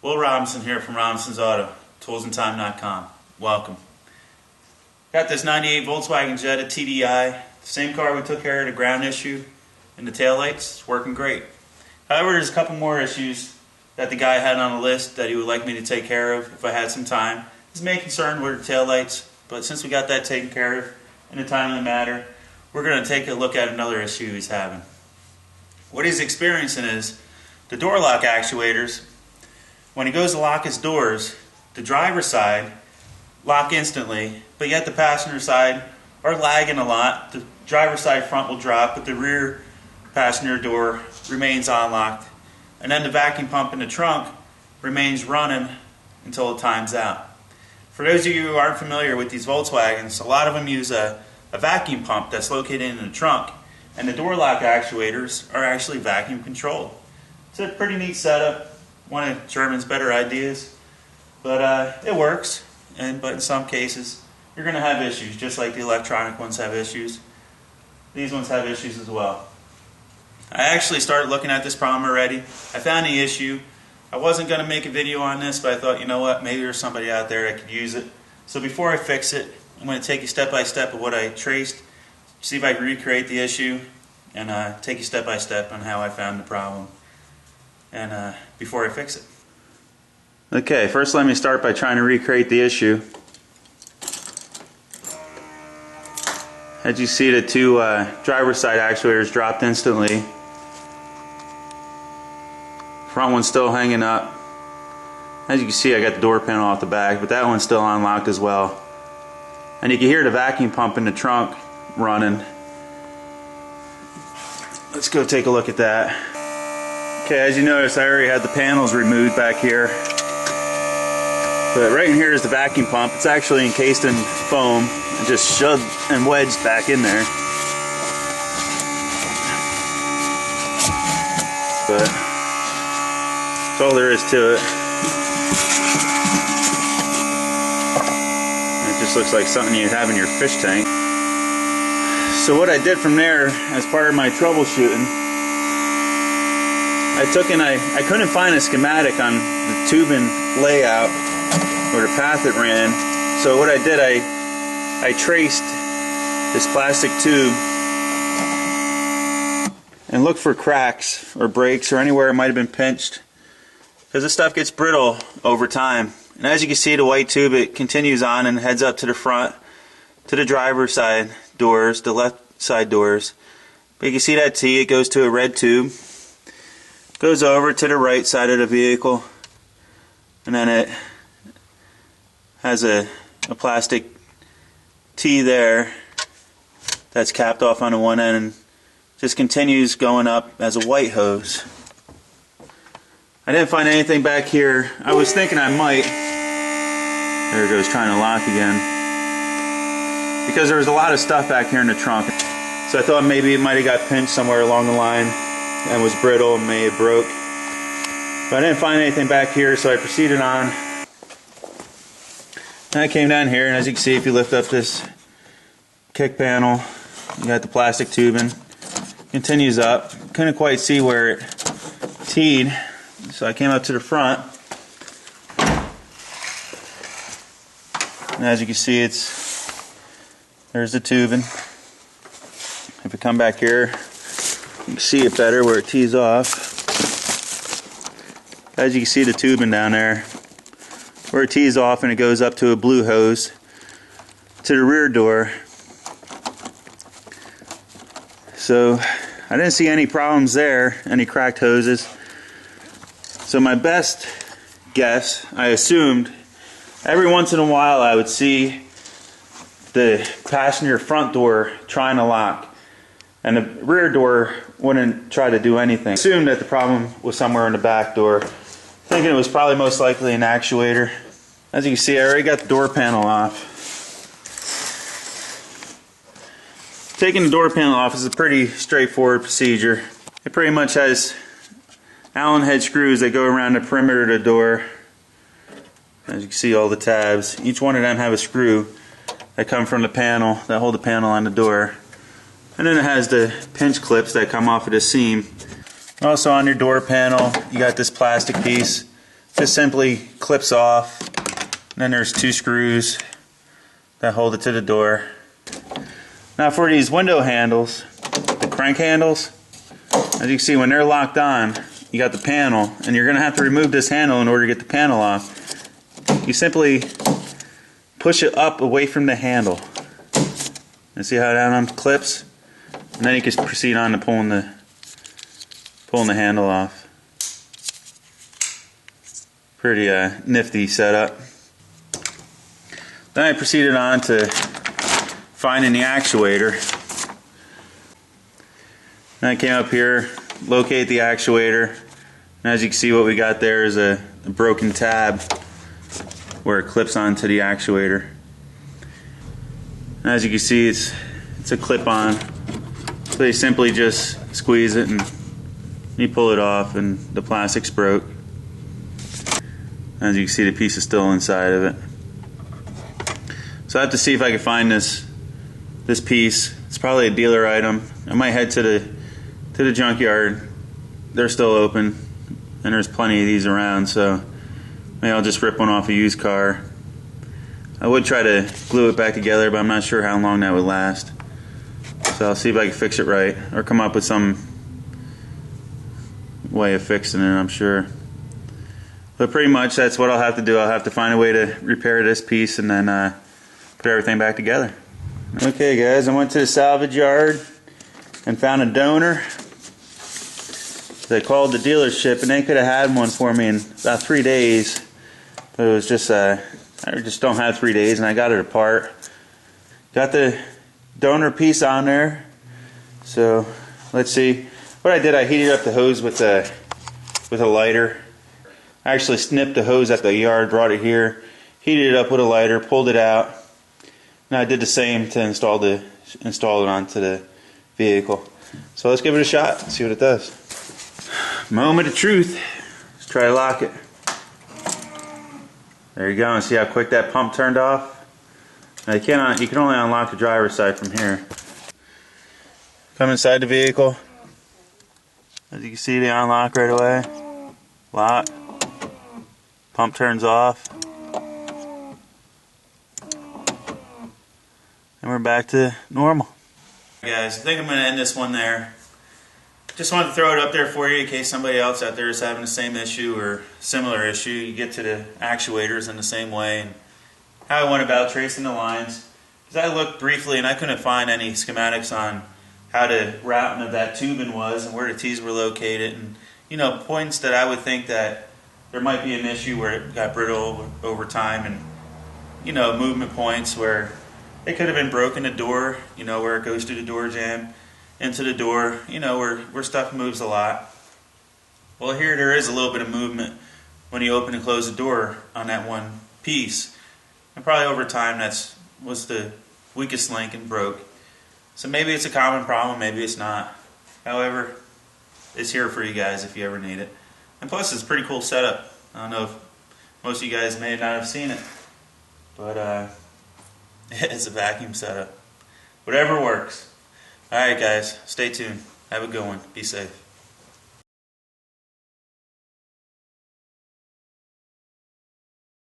Will Robinson here from Robinson's Auto, toolsandtime.com. Welcome. Got this 98 Volkswagen Jetta TDI, the same car we took care of the ground issue and the taillights. It's working great. However, there's a couple more issues that the guy had on the list that he would like me to take care of if I had some time. His main concern were the taillights, but since we got that taken care of in a timely manner, we're going to take a look at another issue he's having. What he's experiencing is the door lock actuators. When he goes to lock his doors, the driver's side lock instantly, but yet the passenger side are lagging a lot. The driver's side front will drop, but the rear passenger door remains unlocked. And then the vacuum pump in the trunk remains running until it times out. For those of you who aren't familiar with these Volkswagens, a lot of them use a vacuum pump that's located in the trunk, and the door lock actuators are actually vacuum controlled. It's a pretty neat setup. One of German's better ideas, but it works. But in some cases, you're going to have issues, just like the electronic ones have issues. These ones have issues as well. I actually started looking at this problem already. I found the issue. I wasn't going to make a video on this, but I thought, you know what, maybe there's somebody out there that could use it. So before I fix it, I'm going to take you step by step of what I traced, see if I can recreate the issue, and take you step by step on how I found the problem, and before I fix it. Okay, first let me start by trying to recreate the issue. As you see, the two driver's side actuators dropped instantly. Front one's still hanging up. As you can see, I got the door panel off the back, but that one's still unlocked as well. And you can hear the vacuum pump in the trunk running. Let's go take a look at that. Okay, as you notice, I already had the panels removed back here. But right in here is the vacuum pump. It's actually encased in foam and just shoved and wedged back in there. But that's all there is to it. It just looks like something you'd have in your fish tank. So what I did from there, as part of my troubleshooting, I couldn't find a schematic on the tubing layout or the path it ran. So what I did, I traced this plastic tube and looked for cracks or breaks or anywhere it might have been pinched, because this stuff gets brittle over time. And as you can see, the white tube, it continues on and heads up to the front, to the driver's side doors, the left side doors. But you can see that T, it goes to a red tube, goes over to the right side of the vehicle, and then it has a plastic T there that's capped off on the one end and just continues going up as a white hose. I didn't find anything back here. I was thinking I might. There it goes, trying to lock again. Because there was a lot of stuff back here in the trunk. So I thought maybe it might have got pinched somewhere along the line and was brittle and may have broke. But I didn't find anything back here, so I proceeded on. And I came down here, and as you can see, if you lift up this kick panel, you got the plastic tubing. Continues up. Couldn't quite see where it teed, so I came up to the front. And as you can see, there's the tubing. If we come back here, you can see it better where it tees off. As you can see, the tubing down there, where it tees off and it goes up to a blue hose to the rear door. So I didn't see any problems there, any cracked hoses. So my best guess, I assumed, every once in a while I would see the passenger front door trying to lock, and the rear door wouldn't try to do anything. I assumed that the problem was somewhere in the back door, thinking it was probably most likely an actuator. As you can see, I already got the door panel off. Taking the door panel off is a pretty straightforward procedure. It pretty much has Allen head screws that go around the perimeter of the door. As you can see, all the tabs. Each one of them have a screw that come from the panel, that hold the panel on the door. And then it has the pinch clips that come off of the seam. Also on your door panel, you got this plastic piece just simply clips off. And then there's 2 screws that hold it to the door. Now for these window handles, the crank handles, as you can see when they're locked on, you got the panel, and you're going to have to remove this handle in order to get the panel off. You simply push it up away from the handle. And see how that unclips? And then you can proceed on to pulling the handle off. Pretty nifty setup. Then I proceeded on to finding the actuator. Then I came up here, locate the actuator, and as you can see what we got there is a broken tab where it clips onto the actuator. And as you can see it's a clip-on, so you simply just squeeze it and you pull it off and the plastic's broke. As you can see the piece is still inside of it. So I have to see if I can find this piece. It's probably a dealer item. I might head to the junkyard. They're still open and there's plenty of these around, so maybe I'll just rip one off a used car. I would try to glue it back together, but I'm not sure how long that would last. So I'll see if I can fix it right or come up with some way of fixing it, I'm sure. But pretty much that's what I'll have to do. I'll have to find a way to repair this piece and then put everything back together. Okay guys, I went to the salvage yard and found a donor. They called the dealership and they could have had one for me in about 3 days. But it was just, I just don't have 3 days, and I got it apart. Got the donor piece on there. So let's see. What I did, I heated up the hose with a lighter. I actually snipped the hose at the yard, brought it here, heated it up with a lighter, pulled it out. And I did the same to install it onto the vehicle. So let's give it a shot, see what it does. Moment of truth. Let's try to lock it. There you go, and see how quick that pump turned off? Now you can only unlock the driver's side from here. Come inside the vehicle. As you can see, they unlock right away. Lock. Pump turns off. And we're back to normal. Guys, I think I'm going to end this one there. Just wanted to throw it up there for you in case somebody else out there is having the same issue or similar issue. You get to the actuators in the same way. And how I went about tracing the lines. Because I looked briefly and I couldn't find any schematics on how the routing of that tubing was and where the T's were located. And, you know, points that I would think that there might be an issue where it got brittle over time. And, you know, movement points where it could have been broken the door, you know, where it goes through the door jamb into the door, you know, where stuff moves a lot. Well, here there is a little bit of movement when you open and close the door on that one piece. And probably over time was the weakest link and broke. So maybe it's a common problem, maybe it's not. However, it's here for you guys if you ever need it. And plus it's a pretty cool setup. I don't know if most of you guys may not have seen it, but it's a vacuum setup. Whatever works. Alright guys, stay tuned. Have a good one. Be safe.